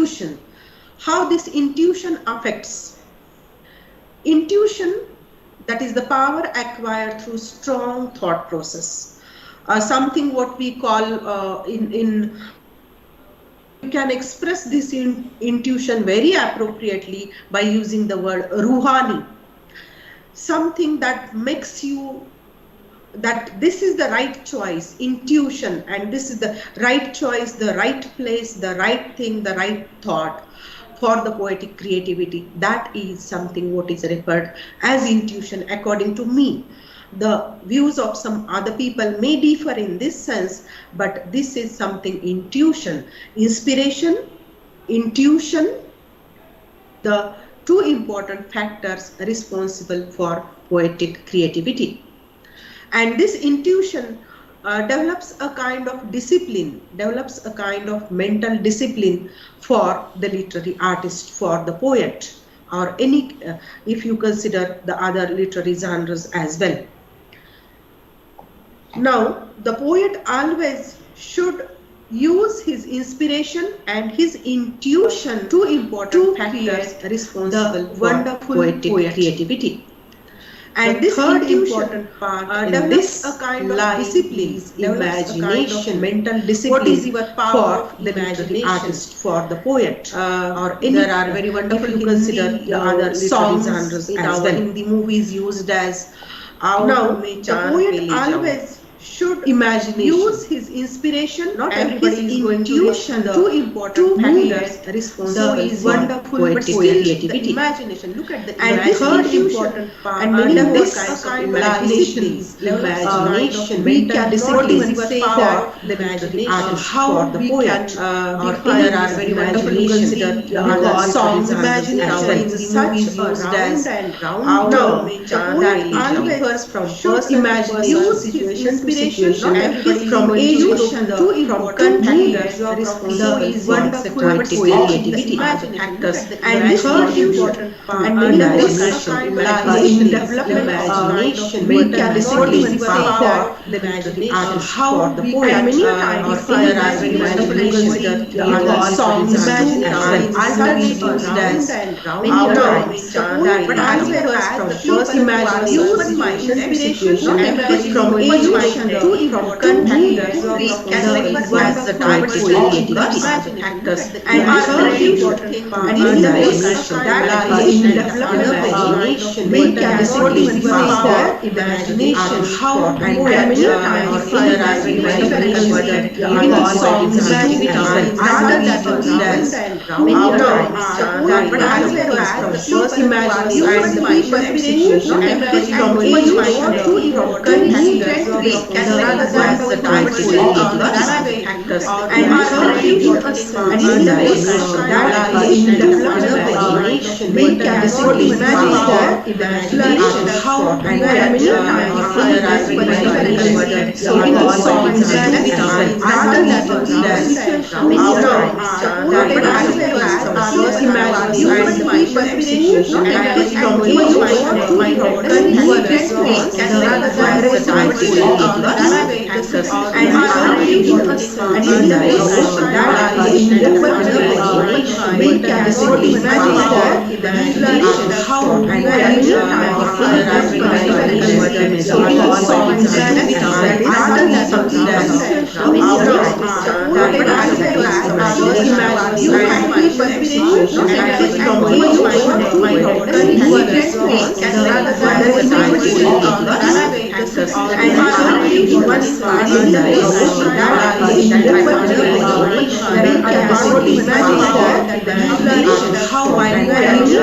intuition. How this intuition affects. Intuition, that is the power acquired through strong thought process. Something what we call you can express this intuition very appropriately by using the word ruhani. Something that makes you that this is the right choice, intuition, and this is the right choice, the right place, the right thing, the right thought for the poetic creativity. That is something what is referred as intuition according to me. The views of some other people may differ in this sense, but this is something intuition, inspiration, intuition, the two important factors responsible for poetic creativity. And this intuition develops a kind of discipline, develops a kind of mental discipline for the literary artist, for the poet, or any, if you consider the other literary genres as well. Now, the poet always should use his inspiration and his intuition, two important factors responsible for wonderful poetic creativity. And this third important part in this a kind of discipline, imagination, mental discipline. What is your power for the literary artist, for the poet, or any? There are very wonderful. If you consider the other songs genres in as well. Hindi movies used as. Now, the poet always should use his inspiration, not everybody is going to two important factors responsible for wonderful poetic creativity. Imagination. Look at the and this third important part, and many more kinds of imagination, mental discipline for the imagination, how the poet, or there are very wonderful to consider the songs imagination is such used as round. Now, the poet always from first use situation situation, from education to important factors responsible wonderful creativity factors, and this third important part and in development imagination, mental discipline for the imagination, how the poet, many times there are very wonderful to consider the songs imagination alternatives as many times but as well as from first imagination situation from education to important factors responsible as the type creativity factors, and third important part in development imagination, mental discipline for imagination, how and many times there are very wonderful songs imagination alternatives as many times but as well as from first imagination situation from education to important factors as the type factors, and third important in development imagination, mental discipline for imagination, how and many times there are songs imagination alternatives as many times but as well as first imagination situation from education to important factors as the type factors, and mental discipline for imagination, how and many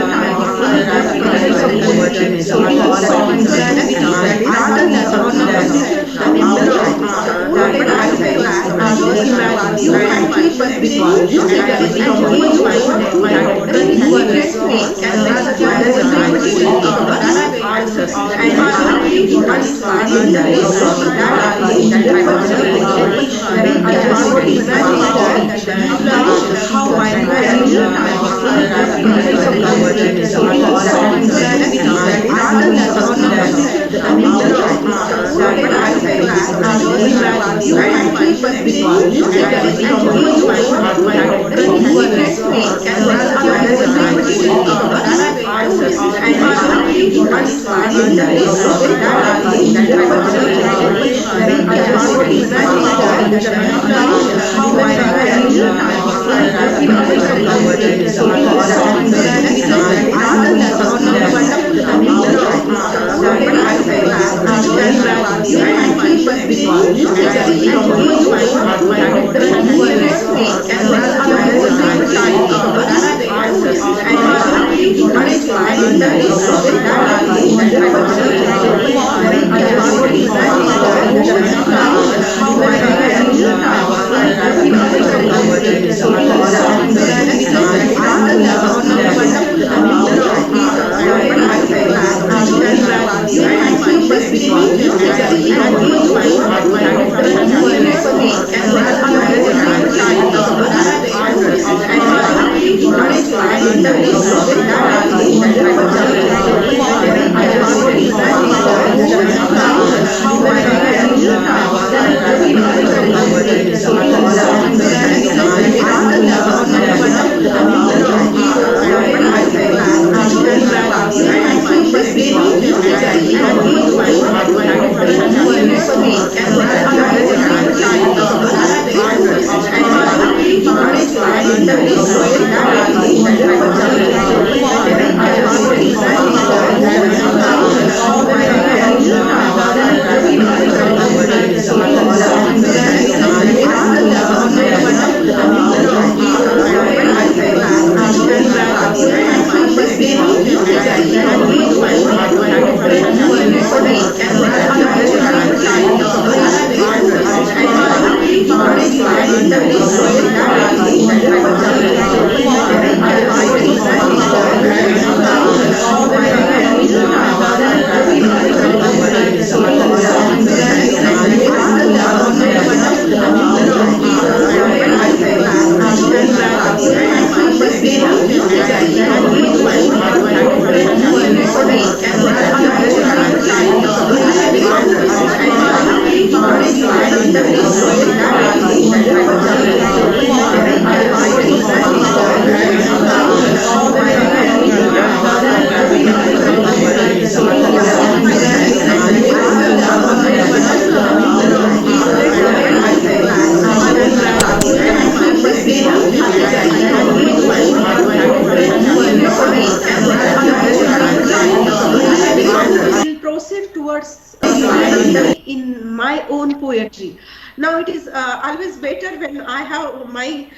in my own poetry. Now it is always better when I have my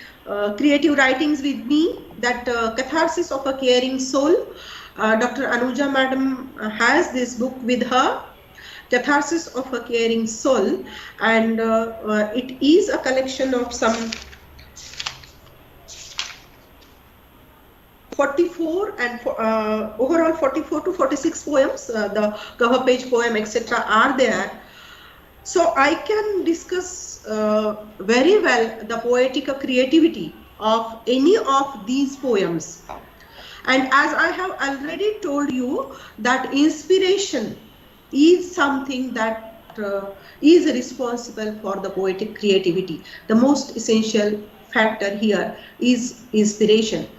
creative writings with me, that Catharsis of a Caring Soul. Dr. Anuja Madam has this book with her, Catharsis of a Caring Soul, and it is a collection of some 44 and overall 44 to 46 poems, the cover page poem, etc. are there. So I can discuss very well the poetic creativity of any of these poems. And as I have already told you, that inspiration is something that is responsible for the poetic creativity. The most essential factor here is inspiration.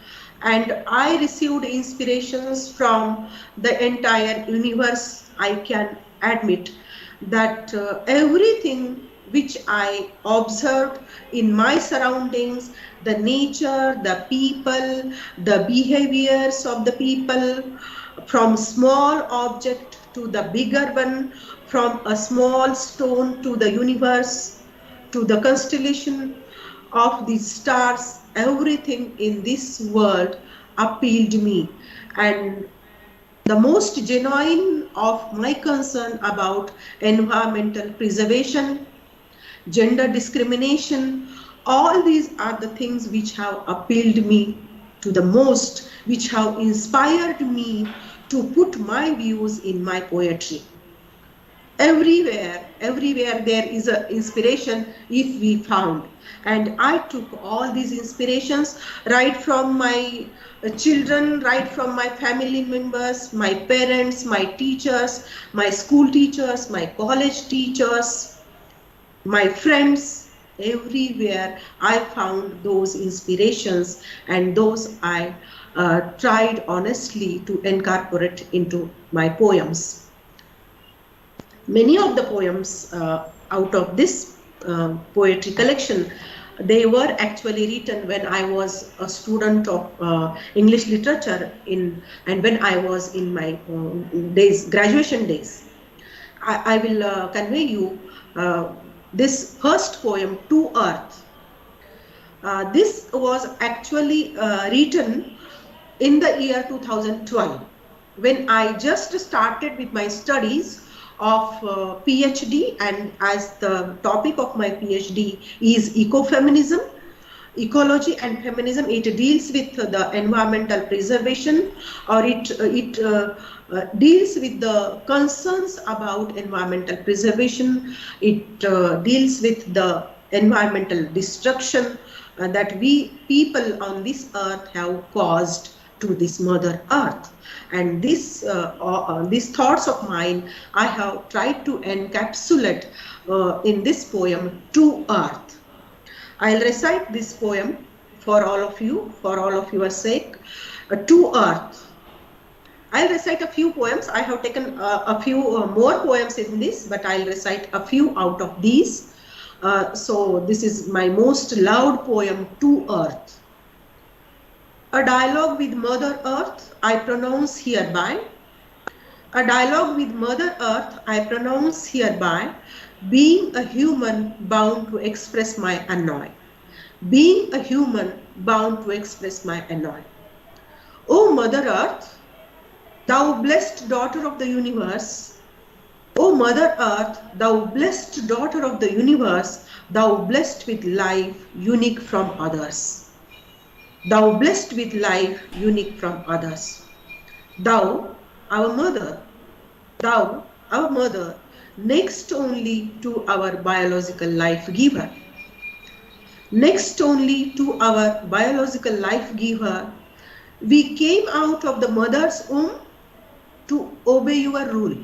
And I received inspirations from the entire universe. I can admit that everything which I observed in my surroundings, the nature, the people, the behaviors of the people, from small object to the bigger one, from a small stone to the universe, to the constellation of the stars, everything in this world appealed me. And the most genuine of my concern about environmental preservation, gender discrimination, all these are the things which have appealed me to the most, which have inspired me to put my views in my poetry. Everywhere there is an inspiration if we found. And I took all these inspirations right from my children, right from my family members, my parents, my teachers, my school teachers, my college teachers, my friends. Everywhere I found those inspirations, and those I tried honestly to incorporate into my poems. Many of the poems out of this poetry collection, they were actually written when I was a student of English literature and when I was in my graduation days. I will convey you this first poem, To Earth. This was actually written in the year 2012 when I just started with my studies of PhD, and as the topic of my PhD is ecofeminism, ecology and feminism. It deals with the environmental preservation, or it deals with the concerns about environmental preservation. It deals with the environmental destruction that we people on this earth have caused to this mother earth. And these thoughts of mine I have tried to encapsulate in this poem, To Earth. I'll recite this poem for all of you, for all of your sake. To Earth. I'll recite a few poems. I have taken a few more poems in this, but I'll recite a few out of these. So this is my most loved poem, To Earth. A dialogue with Mother Earth I pronounce hereby. A dialogue with Mother Earth I pronounce hereby, being a human bound to express my annoy. Being a human bound to express my annoy. O Mother Earth, thou blessed daughter of the universe, O Mother Earth, thou blessed daughter of the universe, thou blessed with life unique from others. Thou blessed with life unique from others. Thou, our mother, thou, our mother, next only to our biological life giver. Next only to our biological life giver, we came out of the mother's womb to obey your rule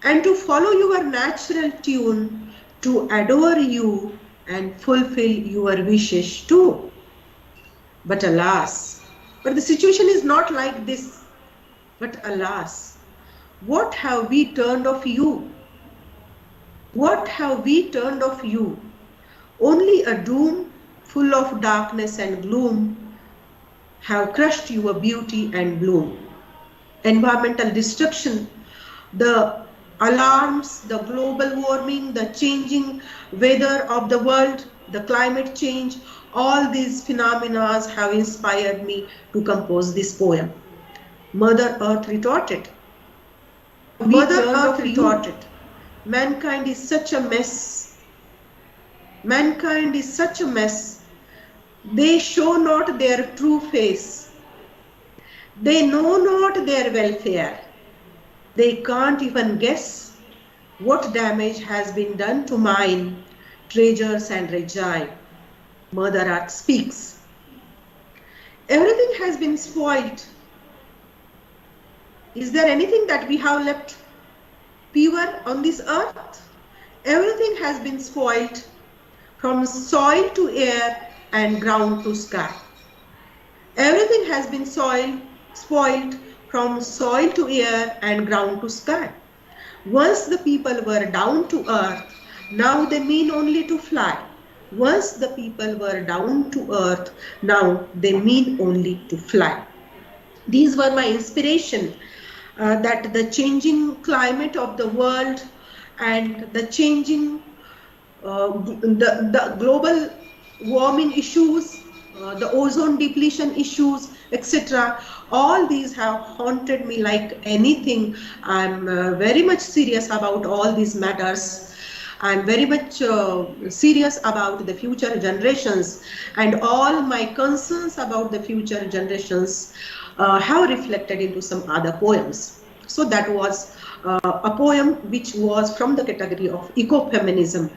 and to follow your natural tune, to adore you and fulfill your wishes too. But alas, the situation is not like this. But alas, what have we turned of you? What have we turned of you? Only a doom full of darkness and gloom have crushed your beauty and bloom. Environmental destruction, the alarms, the global warming, the changing weather of the world, the climate change, all these phenomena have inspired me to compose this poem. Mother Earth retorted. Mother Earth retorted, mankind is such a mess. Mankind is such a mess. They show not their true face. They know not their welfare. They can't even guess what damage has been done to mine treasures and regime. Mother Earth speaks. Everything has been spoiled. Is there anything that we have left pure on this earth? Everything has been spoiled, from soil to air and ground to sky. Everything has been spoiled from soil to air and ground to sky. Once the people were down to earth, now they mean only to fly. Once the people were down to earth, now they mean only to fly. These were my inspiration, that the changing climate of the world and the changing the global warming issues, the ozone depletion issues, etc. All these have haunted me like anything. I'm very much serious about all these matters. I'm very much serious about the future generations, and all my concerns about the future generations have reflected into some other poems. So that was a poem which was from the category of ecofeminism,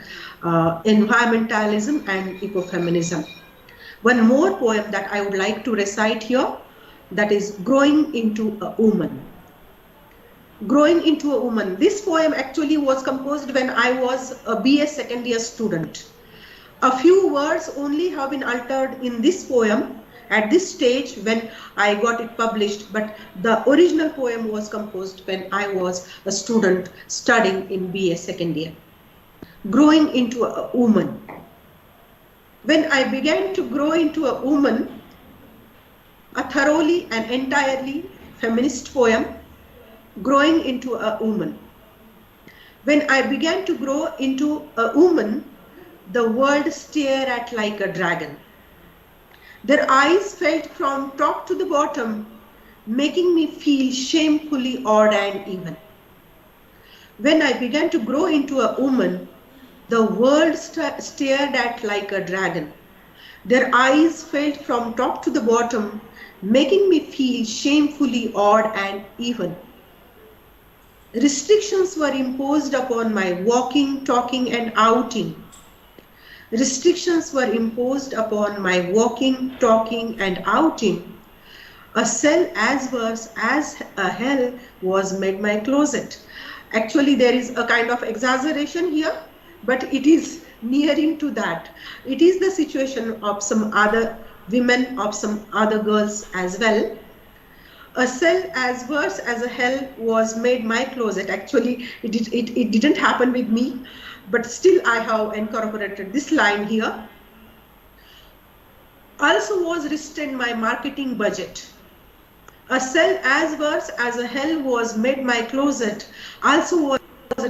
environmentalism and ecofeminism. One more poem that I would like to recite here, that is Growing into a Woman. Growing into a Woman. This poem actually was composed when I was a BA second year student. A few words only have been altered in this poem, at this stage when I got it published, but the original poem was composed when I was a student studying in BA second year. Growing into a woman. When I began to grow into a woman, a thoroughly and entirely feminist poem, Growing into a Woman. When I began to grow into a woman, the world stared at like a dragon. Their eyes felt from top to the bottom, making me feel shamefully odd and even. When I began to grow into a woman, the world stared at like a dragon. Their eyes felt from top to the bottom, making me feel shamefully odd and even. Restrictions were imposed upon my walking, talking, and outing. Restrictions were imposed upon my walking, talking, and outing. A cell as worse as a hell was made my closet. Actually, there is a kind of exaggeration here, but it is nearing to that. It is the situation of some other women, of some other girls as well. A cell as worse as a hell was made my closet. Actually, it didn't happen with me, but still I have incorporated this line here. Also was restrained my marketing budget. A cell as worse as a hell was made my closet. Also was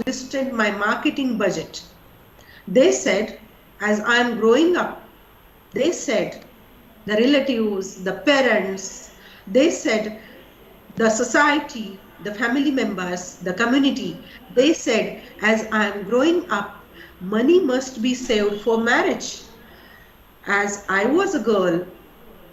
restrained my marketing budget. They said, as I am growing up, they said, the relatives, the parents, they said, the society, the family members, the community, they said, as I am growing up, money must be saved for marriage. As I was a girl,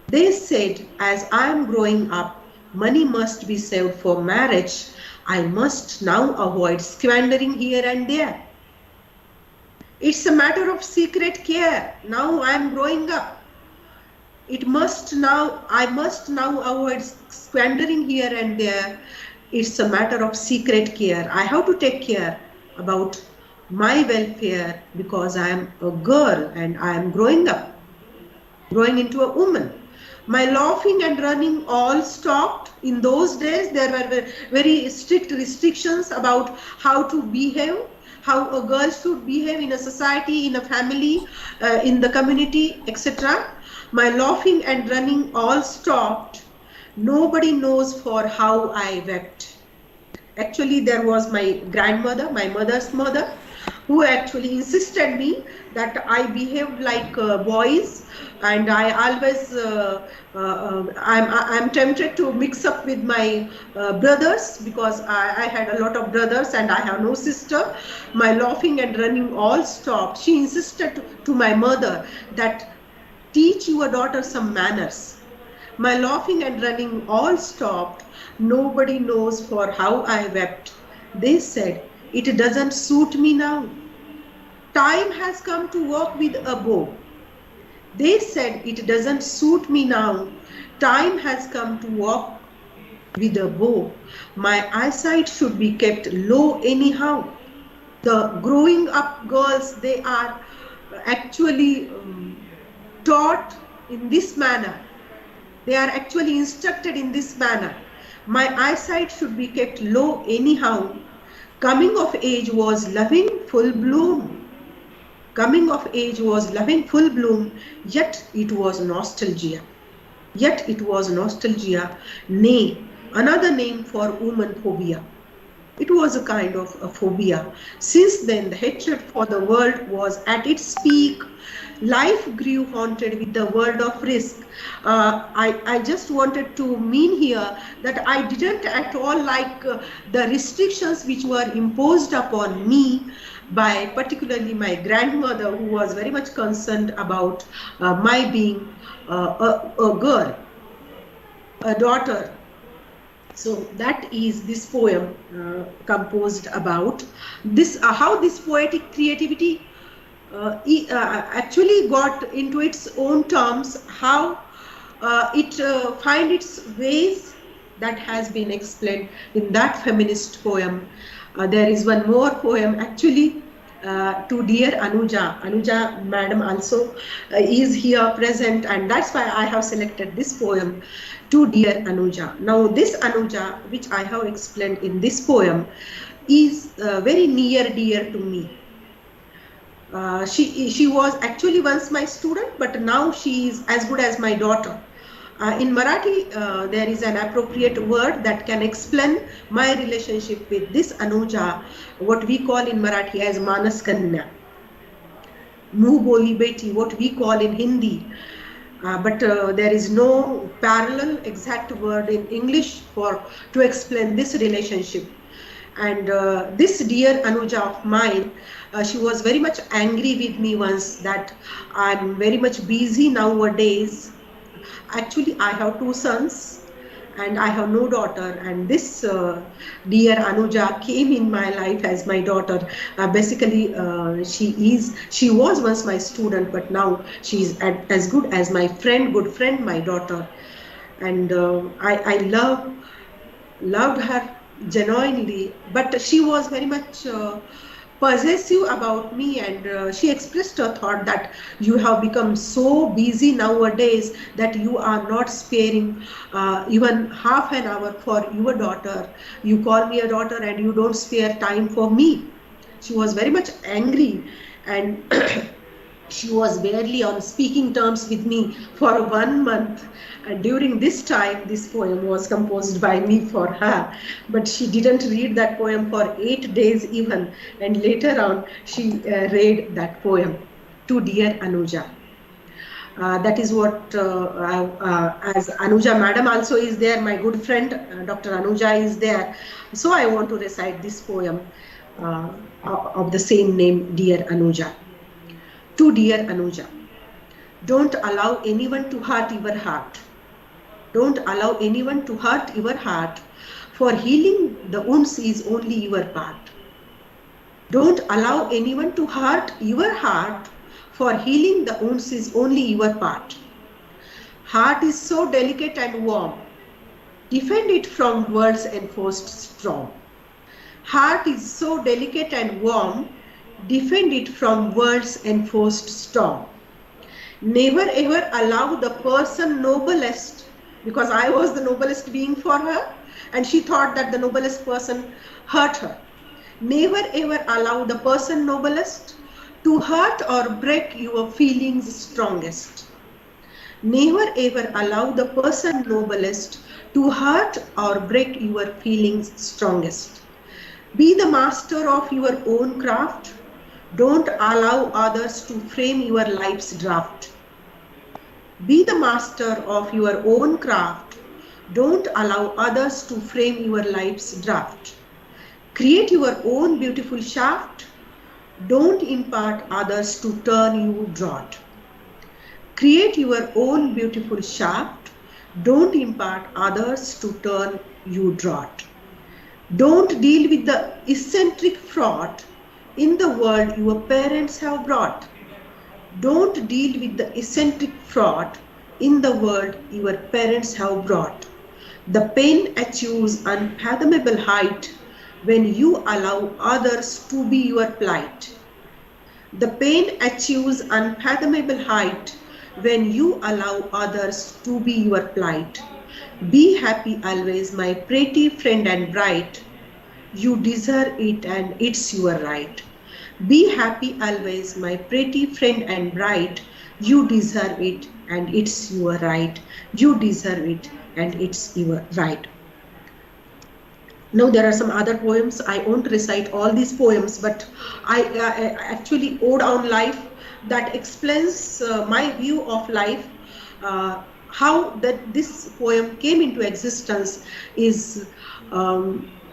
they said, as I am growing up, money must be saved for marriage. I must now avoid squandering here and there. It's a matter of secret care. Now I am growing up. I must now avoid squandering here and there. It's a matter of secret care. I have to take care about my welfare because I am a girl and I am growing up, growing into a woman. My laughing and running all stopped. In those days, there were very strict restrictions about how to behave, how a girl should behave in a society, in a family, in the community, etc. My laughing and running all stopped. Nobody knows for how I wept. Actually, there was my grandmother, my mother's mother, who actually insisted me that I behaved like boys, and I always I'm tempted to mix up with my brothers because I had a lot of brothers and I have no sister. My laughing and running all stopped. She insisted to my mother that teach your daughter some manners. My laughing and running all stopped. Nobody knows for how I wept. They said, it doesn't suit me now. Time has come to walk with a bow. They said, it doesn't suit me now. Time has come to walk with a bow. My eyesight should be kept low anyhow. The growing up girls, they are actually taught in this manner. They are actually instructed in this manner. My eyesight should be kept low anyhow. Coming of age was loving full bloom. Coming of age was loving full bloom, yet it was nostalgia. Yet it was nostalgia, nay, another name for woman phobia. It was a kind of a phobia. Since then, the hatred for the world was at its peak. Life grew haunted with the world of risk. I just wanted to mean here that I didn't at all like the restrictions which were imposed upon me by particularly my grandmother, who was very much concerned about my being a girl, a daughter. So that is this poem composed about this, how this poetic creativity actually got into its own terms, how it find its ways, that has been explained in that feminist poem. There is one more poem actually to dear Anuja. Anuja madam also is here present, and that's why I have selected this poem, to dear Anuja. Now this Anuja, which I have explained in this poem, is very near dear to me. She was actually once my student, but now she is as good as my daughter. In Marathi, there is an appropriate word that can explain my relationship with this Anuja, what we call in Marathi as Manas Kanya. Muh boli beti, what we call in Hindi. But there is no parallel exact word in English to explain this relationship. And this dear Anuja of mine, she was very much angry with me once that I'm very much busy nowadays. Actually, I have 2 sons and I have no daughter, and this dear Anuja came in my life as my daughter. Basically, she was once my student, but now she is as good as my friend, good friend, my daughter. And I loved her genuinely, but she was very much possessive about me, and she expressed her thought that you have become so busy nowadays that you are not sparing even half an hour for your daughter. You call me a daughter and you don't spare time for me. She was very much angry, and she was barely on speaking terms with me for 1 month. And during this time, this poem was composed by me for her. But she didn't read that poem for 8 days even. And later on, she read that poem, to dear Anuja. That is what, as Anuja madam also is there, my good friend, Dr. Anuja is there. So I want to recite this poem of the same name, dear Anuja. To dear Anuja, don't allow anyone to hurt your heart. Don't allow anyone to hurt your heart, for healing the wounds is only your part. Don't allow anyone to hurt your heart, for healing the wounds is only your part. Heart is so delicate and warm. Defend it from words enforced strong. Heart is so delicate and warm. Defend it from words enforced storm. Never ever allow the person noblest, because I was the noblest being for her, and she thought that the noblest person hurt her. Never ever allow the person noblest to hurt or break your feelings strongest. Never ever allow the person noblest to hurt or break your feelings strongest. Be the master of your own craft. Don't allow others to frame your life's draft. Be the master of your own craft. Don't allow others to frame your life's draft. Create your own beautiful shaft. Don't impart others to turn you draught. Create your own beautiful shaft. Don't impart others to turn you draught. Don't deal with the eccentric fraud in the world your parents have brought. Don't deal with the eccentric fraud in the world your parents have brought. The pain achieves unfathomable height when you allow others to be your plight. The pain achieves unfathomable height when you allow others to be your plight. Be happy always, my pretty friend and bright. You deserve it and it's your right. Be happy always, my pretty friend and bright. You deserve it and it's your right. You deserve it and it's your right. Now there are some other poems. I won't recite all these poems, but I actually ode on life that explains my view of life. How that this poem came into existence is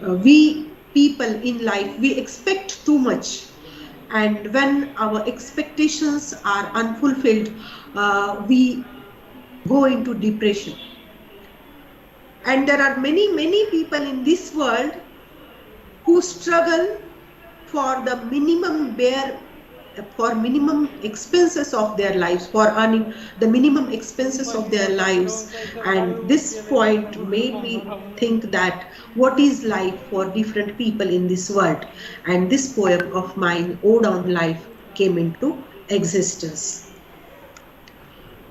we people in life, we expect too much. And when our expectations are unfulfilled, we go into depression. And there are many, many people in this world who struggle for the minimum bare for minimum expenses of their lives, for earning the minimum expenses of their lives. And this point made me think that what is life for different people in this world. And this poem of mine, Ode on Life, came into existence.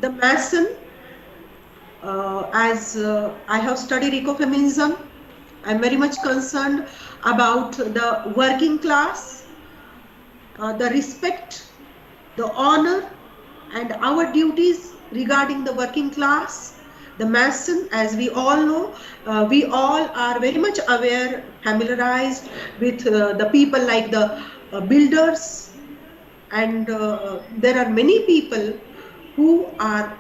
The Mason, as I have studied ecofeminism, I'm very much concerned about the working class, the respect, the honor, and our duties regarding the working class. The Mason, as we all know, we all are very much aware, familiarized with the people like the builders, and there are many people who are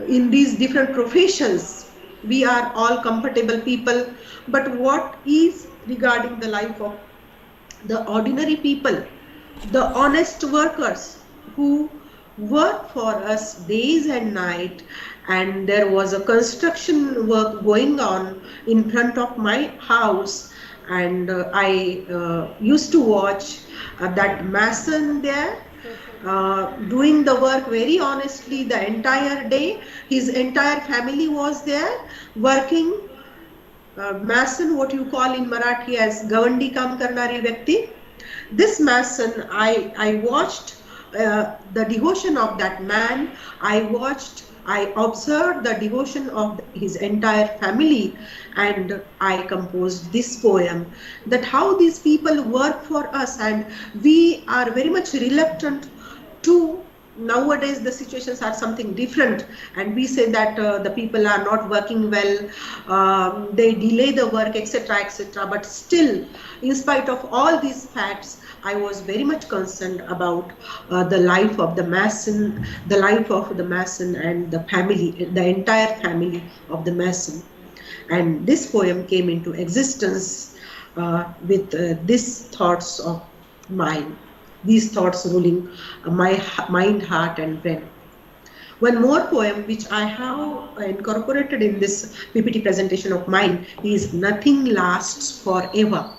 in these different professions. We are all comfortable people, but what is regarding the life of the ordinary people, the honest workers who work for us days and night? And there was a construction work going on in front of my house, and I used to watch that mason there doing the work very honestly the entire day. His entire family was there working. Mason, what you call in Marathi as gavandi kam karnari vyakti. This mason, I watched the devotion of that man. I observed the devotion of his entire family, and I composed this poem, that how these people work for us, and we are very much reluctant to. Nowadays the situations are something different, and we say that the people are not working well, they delay the work, etc., etc. But still, in spite of all these facts, I was very much concerned about the life of the mason, the life of the mason and the family, the entire family of the mason. And this poem came into existence with these thoughts of mine, these thoughts ruling my mind, heart, and brain. One more poem which I have incorporated in this PPT presentation of mine is Nothing Lasts Forever.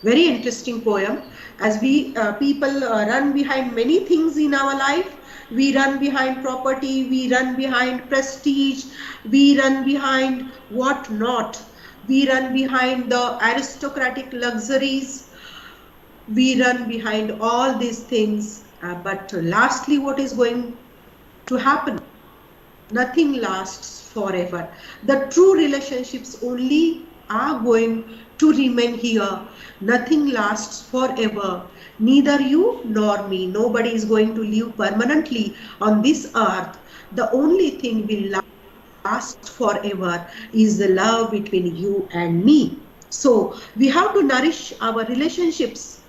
Very interesting poem. As we people run behind many things in our life, we run behind property, we run behind prestige, we run behind what not, we run behind the aristocratic luxuries, we run behind all these things, but lastly what is going to happen? Nothing lasts forever. The true relationships only are going to remain here. Nothing lasts forever. Neither you nor me. Nobody is going to live permanently on this earth. The only thing will last forever is the love between you and me. So we have to nourish our relationships.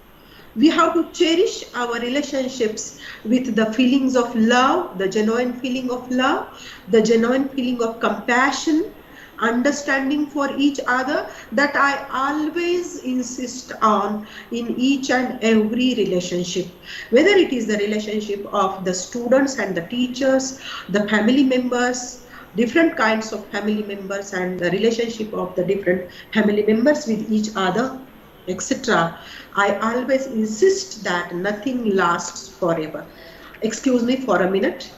We have to cherish our relationships with the feelings of love, the genuine feeling of love, the genuine feeling of compassion, understanding for each other, that I always insist on in each and every relationship. Whether it is the relationship of the students and the teachers, the family members, different kinds of family members, and the relationship of the different family members with each other, etc. I always insist that nothing lasts forever. Excuse me for a minute.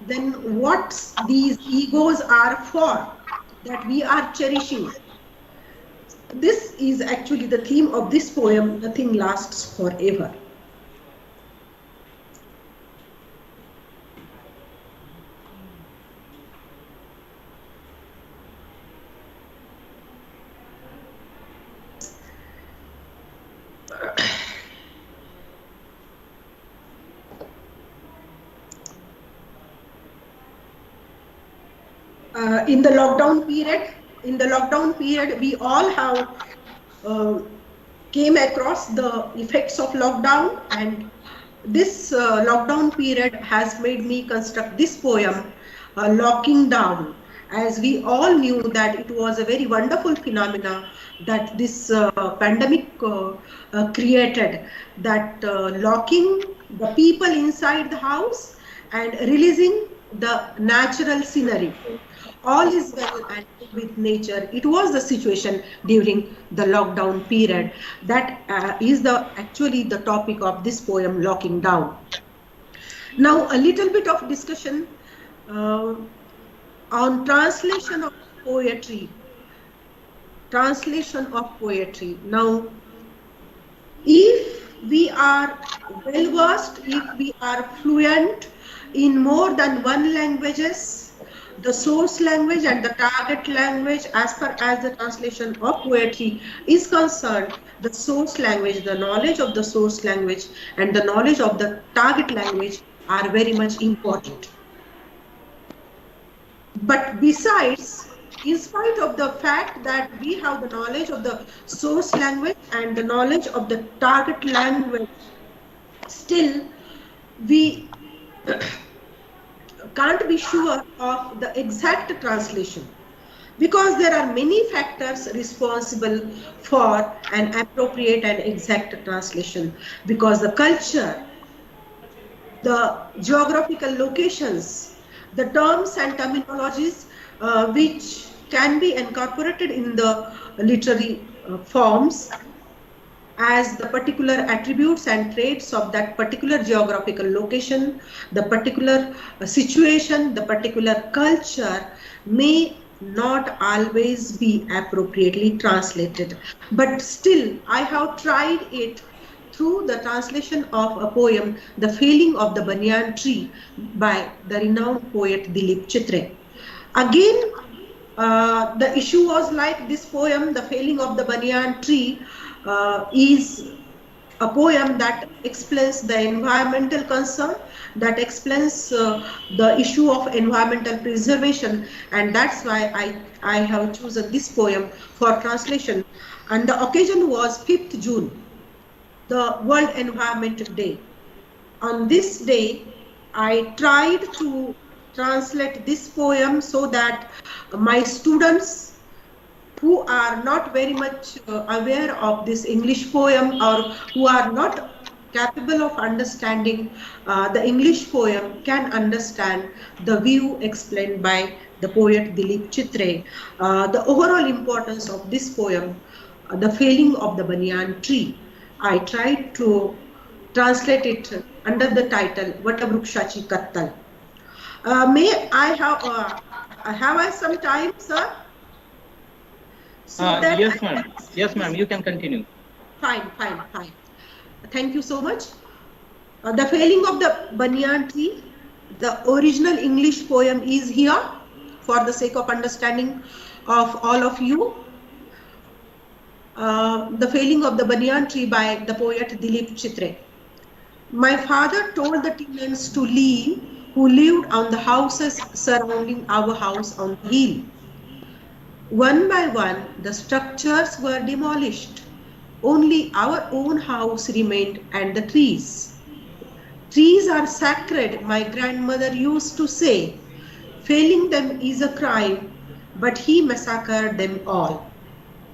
Then what these egos are for, that we are cherishing. This is actually the theme of this poem, Nothing Lasts Forever. In the lockdown period, we all have came across the effects of lockdown, and this lockdown period has made me construct this poem, Locking Down, as we all knew that it was a very wonderful phenomena that this pandemic created, that locking the people inside the house and releasing the natural scenery. All is well and good with nature. It was the situation during the lockdown period. That is the actually the topic of this poem, Locking Down. Now, a little bit of discussion uh, on translation of poetry. Translation of poetry. Now, if we are well versed, if we are fluent in more than one languages, the source language and the target language, as far as the translation of poetry is concerned, the source language, the knowledge of the source language and the knowledge of the target language are very much important. But besides, in spite of the fact that we have the knowledge of the source language and the knowledge of the target language, still we can't be sure of the exact translation, because there are many factors responsible for an appropriate and exact translation, because the culture, the geographical locations, the terms and terminologies which can be incorporated in the literary forms as the particular attributes and traits of that particular geographical location, the particular situation, the particular culture may not always be appropriately translated. But still, I have tried it through the translation of a poem, The Failing of the Banyan Tree, by the renowned poet Dilip Chitre. Again, the issue was like this poem, The Failing of the Banyan Tree, is a poem that explains the environmental concern, that explains the issue of environmental preservation, and that's why I have chosen this poem for translation. And the occasion was 5th June, the World Environment Day. On this day, I tried to translate this poem so that my students who are not very much aware of this English poem, or who are not capable of understanding the English poem, can understand the view explained by the poet Dilip Chitre. The overall importance of this poem, The Failing of the Banyan Tree. I tried to translate it under the title Vatabrukshachi Kattal. May I have some time, sir? So that yes, ma'am. Yes, ma'am. You can continue. Fine. Thank you so much. The Failing of the Banyan Tree. The original English poem is here for the sake of understanding of all of you. The Failing of the Banyan Tree by the poet Dilip Chitre. My father told the tenants to leave who lived on the houses surrounding our house on the hill. One by one, the structures were demolished. Only our own house remained and the trees. Trees are sacred, my grandmother used to say. Failing them is a crime, but he massacred them all.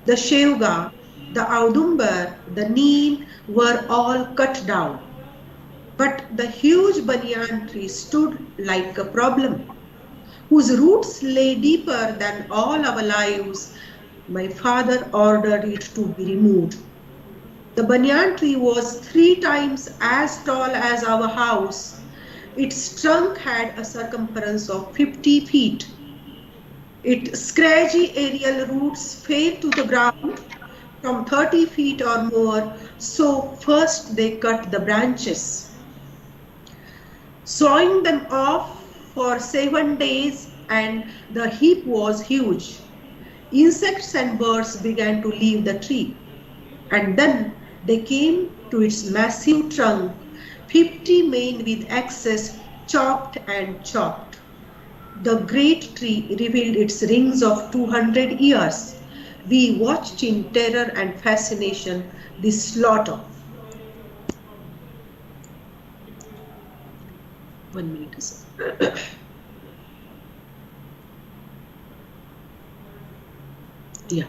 The shevga, the audumber, the neem were all cut down. But the huge banyan tree stood like a problem, whose roots lay deeper than all our lives. My father ordered it to be removed. The banyan tree was 3 times as tall as our house. Its trunk had a circumference of 50 feet. Its scraggy aerial roots fell to the ground from 30 feet or more, so first they cut the branches. Sawing them off for 7 days, and the heap was huge. Insects and birds began to leave the tree, and then they came to its massive trunk. 50 men with axes chopped and chopped. The great tree revealed its rings of 200 years. We watched in terror and fascination this slaughter. 1 minute, sir. Yeah.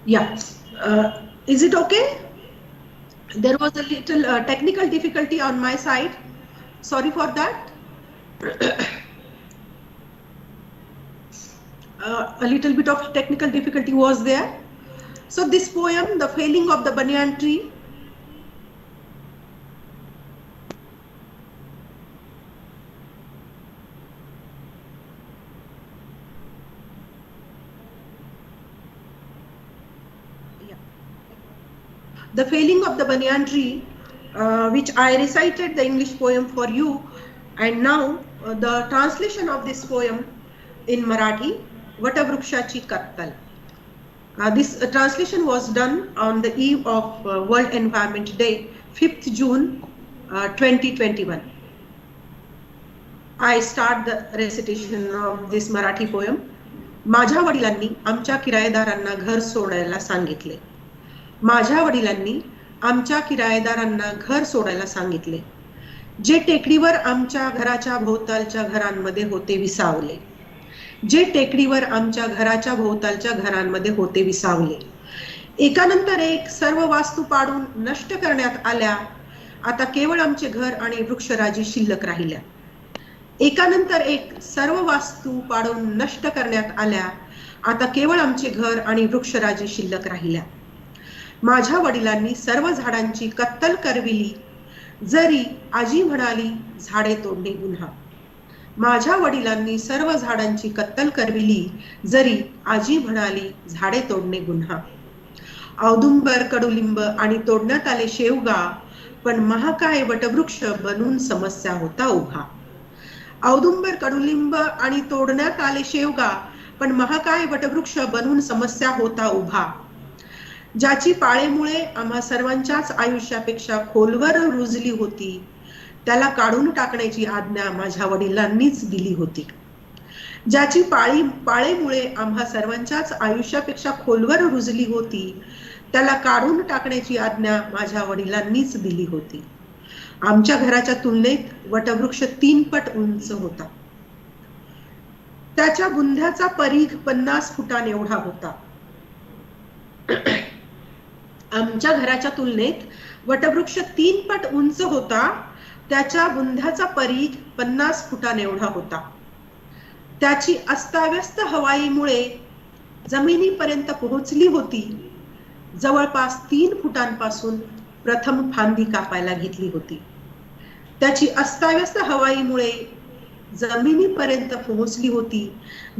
Yeah. Is it okay? There was a little technical difficulty on my side. Sorry for that. A little bit of technical difficulty was there. So this poem, The Felling of the Banyan Tree, The Felling of the Banyan Tree, which I recited the English poem for you, and now the translation of this poem in Marathi, Vatavrukshachi Kattal. This translation was done on the eve of World Environment Day, 5th June 2021. I start the recitation of this Marathi poem. माझ्या वडिलांनी आमच्या किरायेदारांना घर सोडायला सांगितले. माझ्या वडिलांनी आमच्या किरायेदारांना घर सोडायला सांगितले. जे टेकडीवर आमच्या घराच्या भोवतालच्या घरांमध्ये होते विसावले. जे टेकडीवर आमच्या घराच्या भोवतालच्या घरांमध्ये होते विसावले. एकानंतर एक सर्व वास्तू पाडून नष्ट करण्यात आल्या. आता केवळ आमचे घर आणि वृक्षराजी शिल्लक राहिल्या. एकानंतर एक सर्व वास्तू पाडून नष्ट करण्यात आल्या. आता केवळ आमचे घर आणि वृक्षराजी शिल्लक राहिल्या. माझ्या वडिलांनी सर्व झाडांची कत्तल करविली. जरी आजी म्हणाली झाडे तोडणे गुन्हा. माझ्या वडिलांनी सर्व झाडांची कत्तल करविली. जरी आजी म्हणाली झाडे तोडणे गुन्हा. औदुंबर कडुलिंब आणि तोडण्यात आले शेवगा, पण महाकाय वटवृक्ष बनून समस्या होता उभा. औदुंबर कडुलिंब आणि तोडण्यात आले शेवगा, पण महाकाय वटवृक्ष बनून समस्या होता उभा. ज्याची पाळेमुळे आम्हा सर्वांच्याच आयुष्यापेक्षा खोलवर रुजली होती, त्याला काढून टाकण्याची आज्ञा माझ्या वडिलांनीच दिली होती. ज्याची पाळेमुळे आम्हा सर्वांच्याच आयुष्यापेक्षा खोलवर रुजली होती, त्याला काढून टाकण्याची आज्ञा माझ्या वडिलांनीच दिली होती. आमच्या घराच्या तुलनेत वटवृक्ष 3 पट उंच होता. त्याच्या बुंध्याचा परीघ 50 फुटांएवढा एवढा होता. आमच्या घराच्या तुलनेत वटवृक्ष 3 पट उंच होता. त्याच्या बुंध्याचा परीघ 50 फुटांएवढा एवढा होता. त्याची अस्ताव्यस्त हवाईमुळे जमिनीपर्यंत पोहोचली होती. जवळपास 3 फुटांपासून प्रथम फांदी कापायला घेतली होती. त्याची अस्ताव्यस्त हवाईमुळे जमिनीपर्यंत पोहोचली होती.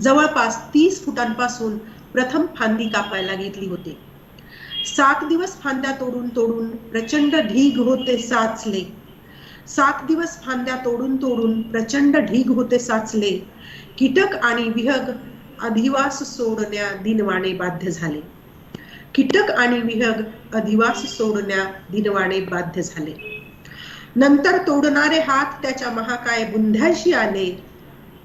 जवळपास 30 फुटांपासून प्रथम फांदी कापायला घेतली होती. 7 दिवस फांद्या तोडून तोडून प्रचंड ढीग होते साचले. 7 दिवस फांद्या तोडून तोडून प्रचंड ढीग होते साचले. कीटक आणि विहग अधिवास सोडण्या दिनवाणे बाध्य झाले. कीटक आणि विहग अधिवास सोडण्या दिनवाणे बाध्य झाले. नंतर तोडणारे हात त्याच्या महाकाय बुंध्याशी आले.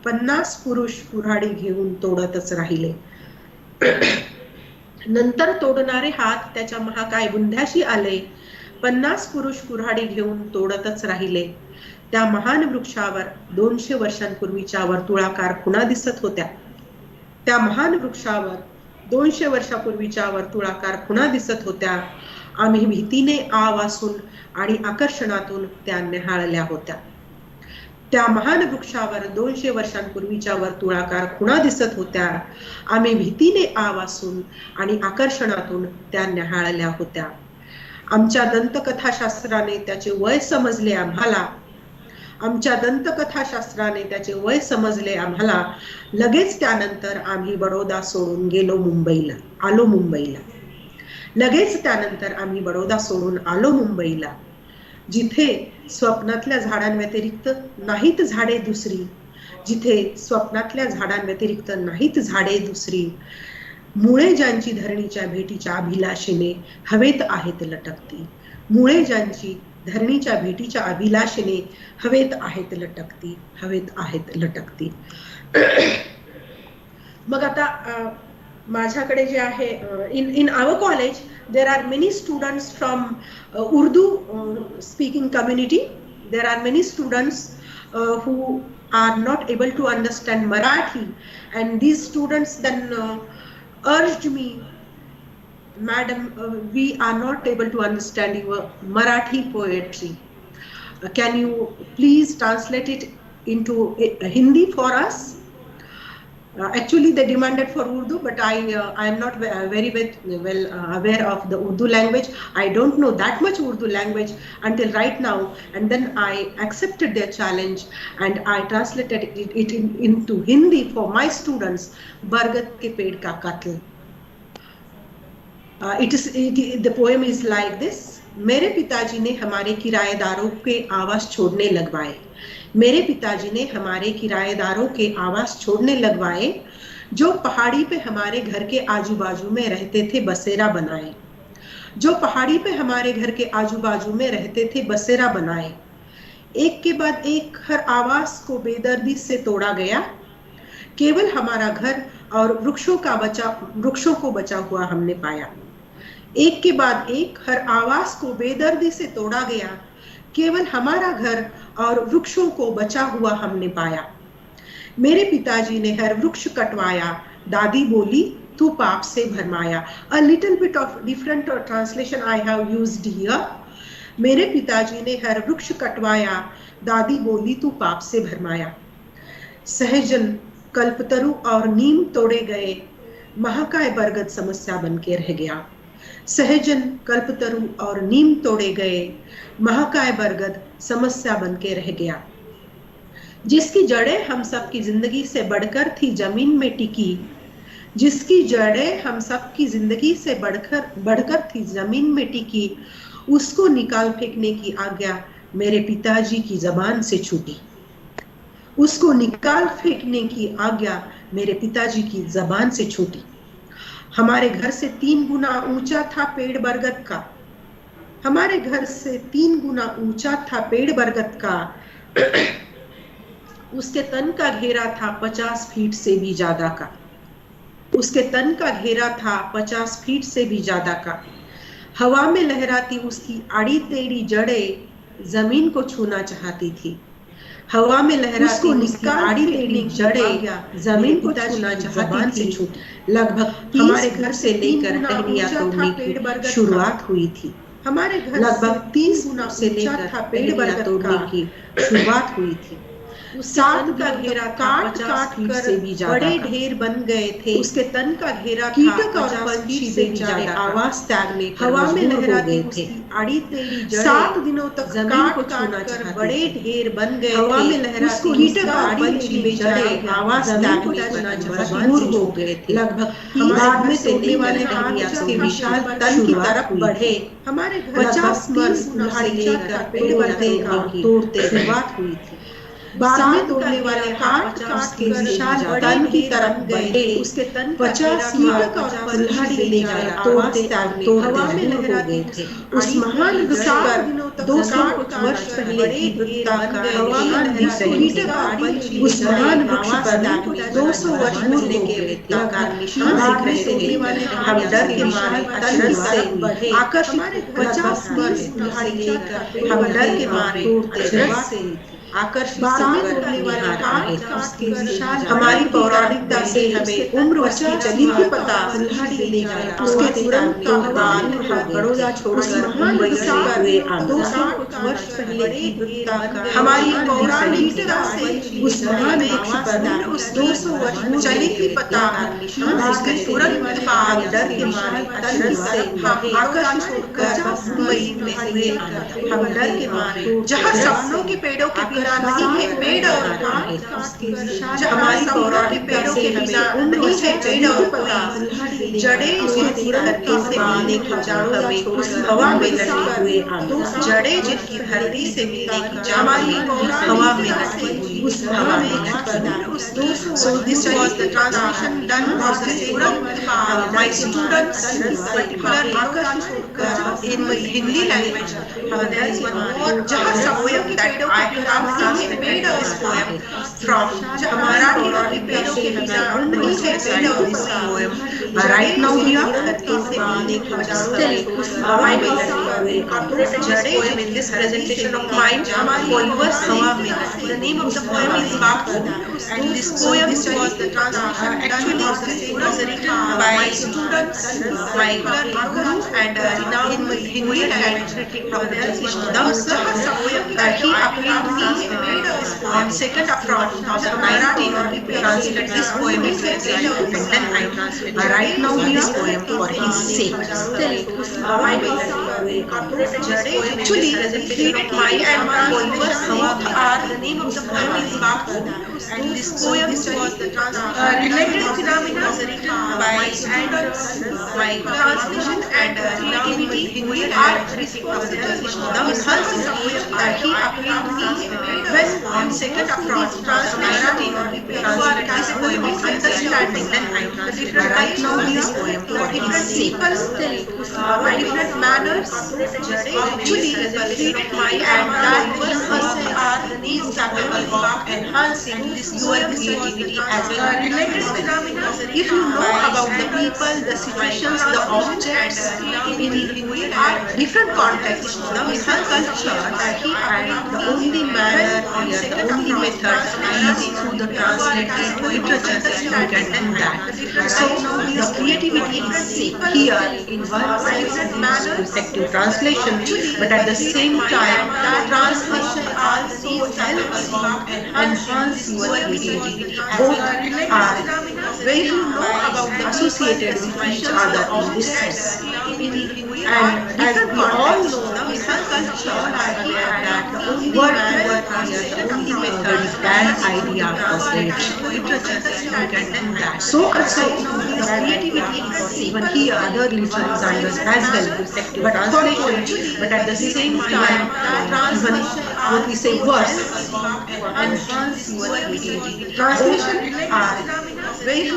50 पुरुष कुऱ्हाडी घेऊन तोडतच राहिले. नंतर तोडणारे हात त्याच्या महाकाय बुंध्याशी आले. 50 पुरुष कुऱ्हाडी घेऊन तोडतच राहिले. त्या महान वृक्षावर 200 वर्षांपूर्वीच्या वर्तुळाकार खुणा दिसत होत्या. त्या महान वृक्षावर 200 वर्षापूर्वीच्या वर्तुळाकार खुणा दिसत होत्या. आम्ही भीतीने, आवासून आणि आकर्षणातून त्या न्याहाळल्या होत्या. त्या महान वृक्षावर 200 वर्षांपूर्वीच्या वर्तुळाकार खुणा दिसत होत्या. आम्ही भीतीने आवासून आणि आकर्षणातून त्या न्याहाळल्या होत्या. आमच्या दंतकथाशास्त्राने त्याचे वय समजले आम्हाला. आमच्या दंतकथाशास्त्राने त्याचे वय समजले आम्हाला. लगेच त्यानंतर आम्ही बडोदा सोडून आलो मुंबईला. लगेच त्यानंतर आम्ही बडोदा सोडून आलो मुंबईला, जिथे स्वप्नातल्या झाडांव्यतिरिक्त नाहीत झाडे दुसरी, जिथे स्वप्नातल्या झाडांव्यतिरिक्त नाहीत झाडे दुसरी. मुळे ज्यांची धरणीच्या भेटीच्या अभिलाषेने हवेत आहेत लटकती. मुळे ज्यांची धरणीच्या भेटीच्या अभिलाषेने हवेत आहेत लटकती, हवेत आहेत लटकती. मग आता माझ्याकडे जे आहे, in our college there are many students from Urdu speaking community. There are many students who are not able to understand Marathi, and these students then urged me, madam, we are not able to understand your Marathi poetry. Can you please translate it into Hindi for us? Actually they demanded for Urdu, but I am not very well aware of the Urdu language. I don't know that much Urdu language until right now, and then I accepted their challenge and I translated it into Hindi for my students. Bargat ke ped ka katl. The poem is like this. मेरे पिताजी ने हमारे किराएदारों के आवास छोड़ने लगवाए. मेरे पिताजी ने हमारे किराएदारों के आवास छोड़ने लगवाए, जो पहाड़ी पे हमारे घर के आजू बाजू में रहते थे बसेरा बनाए. जो पहाड़ी पे हमारे घर के आजू बाजू में रहते थे बसेरा बनाए. एक के बाद एक हर आवास को बेदर्दी से तोड़ा गया. केवल हमारा घर और वृक्षों को बचा हुआ हमने पाया. एक के बाद एक हर आवास को बेदर्दी से तोड़ा गया. केवल हमारा घर और वृक्षों को बचा हुआ हमने पाया. मेरे पिताजी ने हर वृक्ष कटवाया. दादी बोली तू पाप से भरमाया. A little bit of different translation I have used here. मेरे पिताजी ने हर वृक्ष कटवाया. दादी बोली तू पाप से भरमाया. सहजन कल्पतरु और नीम तोड़े गए. महाकाय बरगद समस्या बन के रह गया. सहजन कल्पतरु और नीम तोड़े गए. महाकाय बरगद समस्या बन के रह गया. जिसकी जड़ें हम सब की जिंदगी से बढ़कर थी जमीन में टिकी. जिसकी जड़ें हम सब की जिंदगी से बढ़कर थी जमीन में टिकी. उसको निकाल फेंकने की आज्ञा मेरे पिताजी की जबान से छूटी. उसको निकाल फेंकने की आज्ञा मेरे पिताजी की जबान से छूटी. हमारे घर से 3 गुना ऊंचा था पेड़ बरगद का. हमारे घर से 3 गुना ऊंचा था पेड़ बरगद का. उसके तन का घेरा था 50 फीट से भी ज्यादा का. उसके तन का घेरा था 50 फीट से भी ज्यादा का. हवा में लहराती उसकी आड़ी टेढ़ी जड़ें जमीन को छूना चाहती थी. हवा में लहराती उसकी आड़ी टेढ़ी जड़ें जमीन को छूना चाहती थी. लगभग हमारे घर से लेकर टहनियां तोड़ने की शुरुआत हुई थी. हमारे घर लगभग 30 गुना से लेकर पेड़ बरगद तोड़ने की शुरुआत हुई थी. सात का घेरा काट कर से भी बड़े ढेर बन गए थे. उसके तन का घेरा कीटक और पंछी से भी ज्यादा आवाज त्यागने हवा में लहराते थे. आड़ी तेरी जड़ें 7 दिनों तक जमीन को छूना चाहते बड़े ढेर बन गए. हवा में लहराते कीटक और पंछी से जड़ें आवाज त्यागने मजबूर हो गए थे. लगभग बाद में तोड़ने वाले टहनियां के विशाल तन की तरफ बढ़े. हमारे 50 मर्द कुल्हाड़ी लेकर पेड़ बरगद की तोड़ते शुरुआत हुई थी. बाद में तोड़ने वाले हाथ उसके विशाल तन की तरफ गए. उसके तन 50 कीटक और कुल्हाड़ी लेकर तोड़ते हवा में लहराते थे. उस महान वृक्ष पर 200 वर्ष पहले की वृत्ता का हवा में लहराते उस महान वृक्ष पर 200 वर्ष पहले के वृत्ता का निशान दिख रहे थे. हम डर के मारे अचरज से बढ़े. आकर्षित 50 वर्ष कुल्हाड़ी लेकर हम डर के मारे अचरज से आकर्षित होकर निहार रहे हैं। हमारी पौराणिकता से हमें उम्र उसकी चली थी पता, उसके तुरंत बाद बड़ौदा छोड़कर मुंबई से हुए आंदोलन। 200 वर्ष पहले की वृत्ता का हमारी पौराणिकता से उस महान वृक्ष पर 200 वर्ष चली थी पता, उसके तुरंत बाद डर के मारे अचरज से आकर्षित होकर मुंबई में हुए आंदोलन। हम डर के मारे जहाँ सपनों के पेड़ों के बिना नहीं है पेड़, हमारी पौराणिक पेड़ों के बिना नहीं है पेड़ पता, जड़े जिनकी धरती से मिलने की जाड़ों हमें उस हवा में लटे हुए आंदोलन। जड़े जिनकी धरती से मिलने की हमारी हवा में लटे हुई उस हवा में लटे। So this was the translation done of the Quran. My students particularly in Hindi language. There is one more poem that I have made this poem from Marathi पेड़ों के बिना नहीं है पेड़ this poem. Right now here, still हवा में लटे हुए जड़े in this presentation of mine, followers हवा में लटे। The name of the poem is Bapu, and this poem was the translation. Actually, it was written by students, my guru and renowned Hindi language from the he appeared on 2nd April 2019 translated this poem in English, and then I translated right now this poem for his sake. Still, actually, my and my followers are the name of the poem is Bapu, and this poem was the related phenomena written by students, my translation and creativity are responsible. He appeared when on 2nd April 2019 translated this poem is understanding then I translated right now this poem for his sake. By different manners, actually created my and that person are these capable of enhancing this your creativity as well. Related phenomena. If you know about the people, the situations, the objects in different contexts, different culture, and the only manner or the only method is through the translated literature that you get in that. So the creativity is here in one sense effective translation, but at the same time, translation also helps enhance your creativity. Both are very about the associated with each other in this sense. And as we all know, in our culture, that the only word the only method is bad idea for literature that. So also the creativity is even here other literature genres as well, but translation, but at the same time, even what we say verse enhance your creativity. Translation are very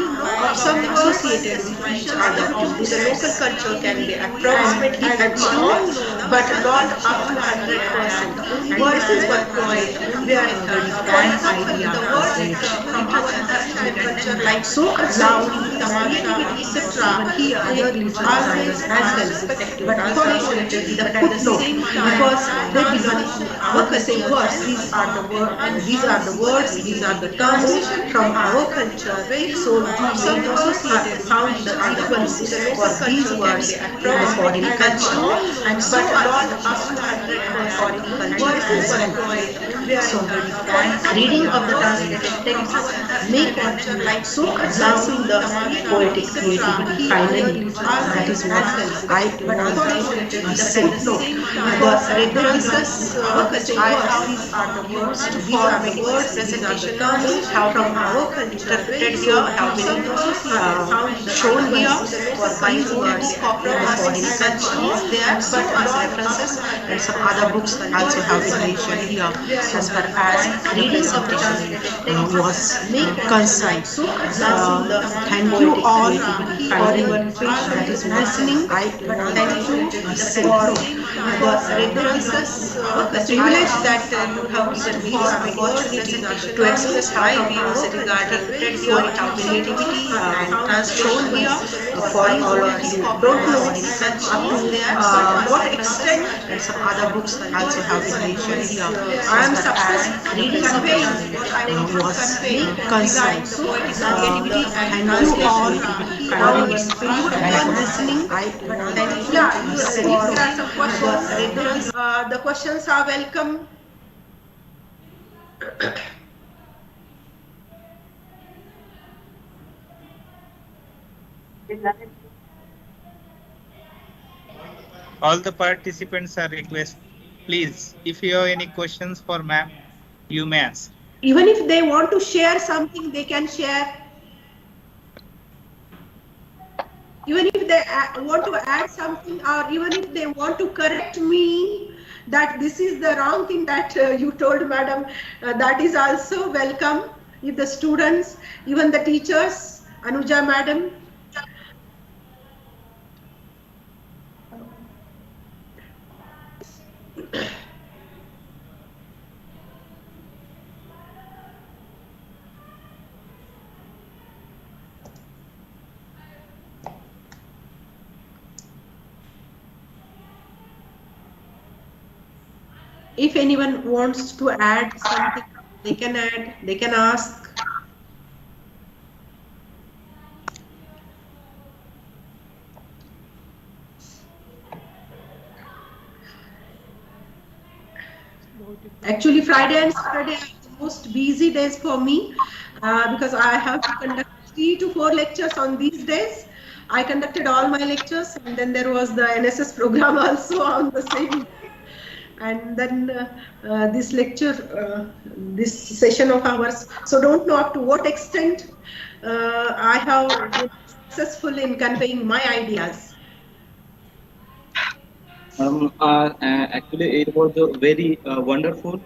some associated with each other. The local culture can be approximately achieved, but not up to 100%. Verse is one point where the idea from culture like so loud, etc. Here other literature genres as well, but translation is the footnote because they belong to our say words. These are the words, these are the words, these are the terms from our culture. So some associated found the equivalents for these words in the foreign culture, and but not up to 100% foreign culture as well. So reading of the translated text may capture like so advancing the poetic creativity. Finally, that is what I want to say. They discuss these are the words to form the words, presentation terms from our culture here have been shown here for these words in the foreign culture. There are but as references and some other books also have been mentioned here as far as reading of the was concerned. Thank you all for your patience listening. Thank you. the references, the privilege that you have given me this opportunity to express my views regarding poetic creativity and translation here for all of you. Don't know up to what extent and some other books also have been mentioned here. I am successful in conveying what I want to convey regarding the poetic creativity and translation for your listening. Yeah, if there are some questions, the questions are welcome. All the participants are request. Please, if you have any questions for ma'am, you may ask. Even if they want to share something, they can share. Even if they want to add something, or even if they want to correct me that this is the wrong thing that you told, madam, that is also welcome. If the students, even the teachers, Anuja madam, if anyone wants to add something, they can add, they can ask. Actually, Friday and Saturday are the most busy days for me because I have to conduct 3 to 4 lectures on these days. I conducted all my lectures, and then there was the NSS program also on the same day. And then this lecture, this session of ours. So don't know up to what extent I have been successful in conveying my ideas. Actually, it was very wonderful.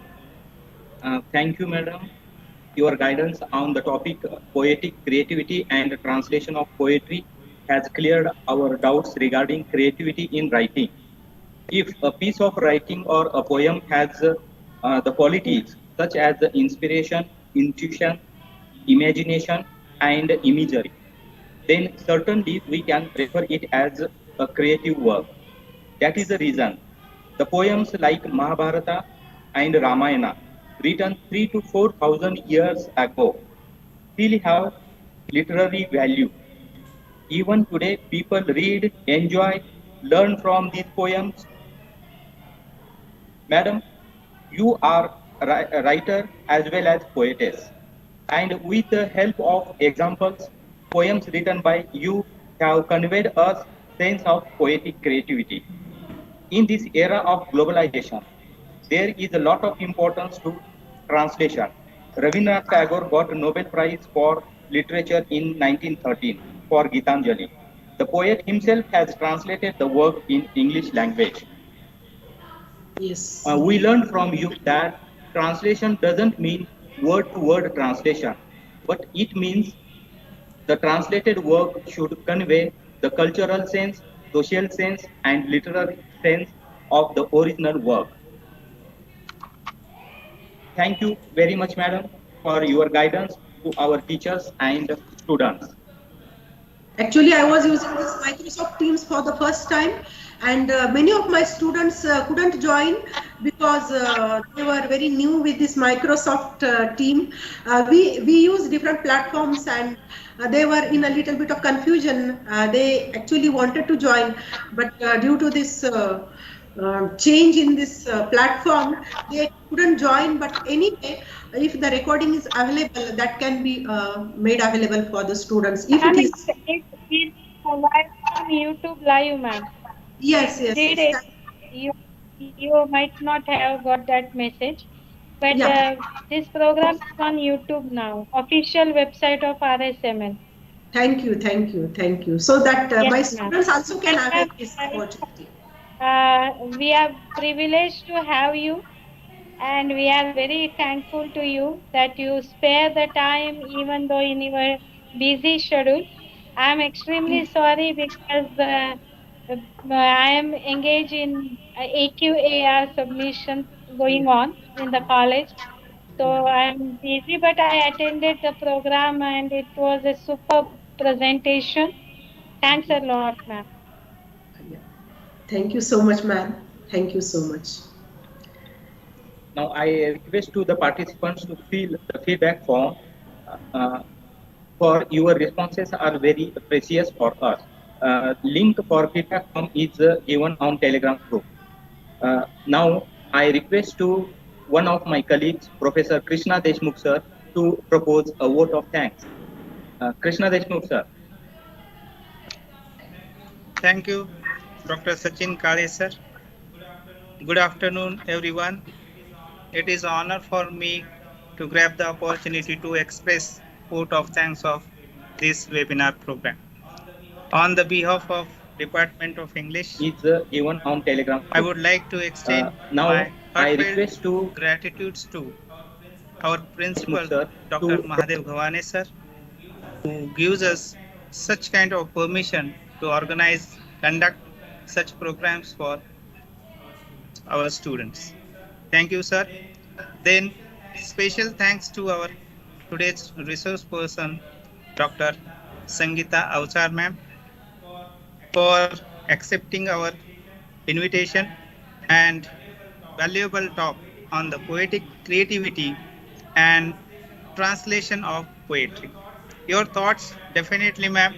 Thank you, madam. Your guidance on the topic poetic creativity and translation of poetry has cleared our doubts regarding creativity in writing. If a piece of writing or a poem has the qualities such as the inspiration, intuition, imagination, and imagery, then certainly we can refer it as a creative work. That is the reason the poems like Mahabharata and Ramayana, written 3 to 4,000 years ago, still have literary value. Even today, people read, enjoy, learn from these poems. Madam, you are a writer as well as poetess. And with the help of examples, poems written by you have conveyed us sense of poetic creativity. In this era of globalization, there is a lot of importance to translation. Rabindranath Tagore got a Nobel Prize for Literature in 1913 for Gitanjali. The poet himself has translated the work in English language. Yes. We learned from you that translation doesn't mean word to word translation, but it means the translated work should convey the cultural sense, social sense, and literary sense of the original work. Thank you very much, madam, for your guidance to our teachers and students. Actually, I was using this Microsoft Teams for the first time, and many of my students couldn't join because they were very new with this Microsoft team. We use different platforms, and they were in a little bit of confusion. They actually wanted to join, but due to this change in this platform, they couldn't join. But anyway, if the recording is available, that can be made available for the students if it Ma'am, is. it's live on YouTube Live, ma'am. Yes, Please yes, read yes. it. You might not have got that message, but Yeah. this program is on YouTube now, official website of RSML. Thank you, thank you, thank you. So that Yes, my ma'am. students also can And avail ma'am, this opportunity. we are privileged to have you, and we are very thankful to you that you spare the time even though in your busy schedule. I am extremely sorry because I am engaged in AQAR submissions going on in the college. So I'm busy, but I attended the program and it was a super presentation. Thanks a lot, ma'am. Yeah. Thank you so much, ma'am. Thank you so much. Now I request to the participants to fill the feedback form. Uh, for your responses are very precious for us. Link for feedback form is given on Telegram group. Now I request to one of my colleagues, Professor Krishna Deshmukh sir, to propose a vote of thanks. Krishna Deshmukh sir. Thank you, Dr. Sachin Kale sir. Good afternoon, everyone. It is an honor for me to grab the opportunity to express vote of thanks of this webinar program. On the behalf of Department of English, is given on Telegram I group. would like to extend Now my I heartfelt request to gratitude to our Deshmukh principal, sir Dr. to Mahadev Ghavane sir, who gives us such kind of permission to organize, conduct such programs for our students. Thank you, sir. Then special thanks to our today's resource person, Dr. Sangeeta Avchar ma'am, for accepting our invitation and valuable talk on the poetic creativity and translation of poetry. Your thoughts definitely, ma'am,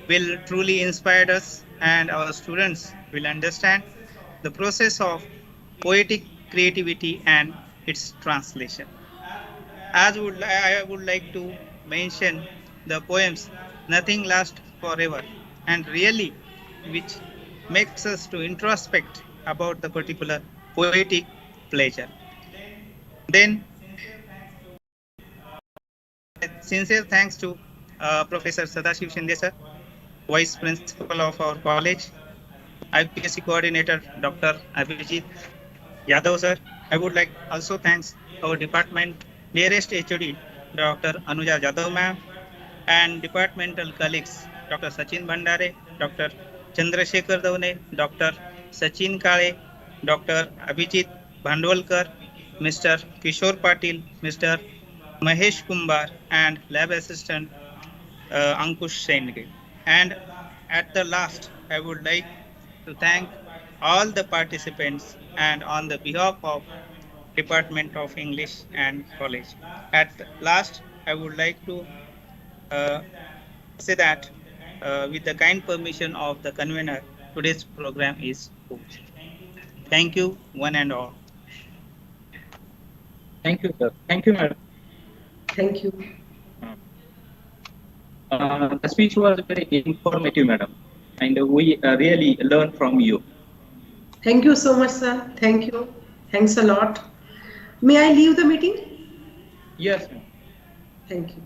will truly inspire us and our students will understand the process of poetic creativity and its translation. I would like to mention the poems Nothing Lasts Forever and Really, which makes us to introspect about the particular poetic pleasure. Then sincere thanks to Professor Sadashiv Shinde sir, Vice Principal of our college, IPSC Coordinator Dr. Abhijit Yadav sir. I would like also thanks our department nearest HOD Dr. Anuja Yadav ma'am and departmental colleagues Dr. Sachin Bhandare, Dr. Chandrasekhar Davne, Dr. Sachin Kale, Dr. Abhijit Bhandwalkar, Mr. Kishore Patil, Mr. Mahesh Kumbar, and lab assistant Ankush Senge. And at the last, I would like to thank all the participants and on the behalf of Department of English and College. At last, I would like to uh, say that with the kind permission of the convener, today's program is over. Thank you, one and all. thank you, sir. Thank you, madam. Thank you. The speech was very informative, madam, and we really learned from you. Thank you so much, sir. Thank you. Thanks a lot. May I leave the meeting? Yes, ma'am. Thank you.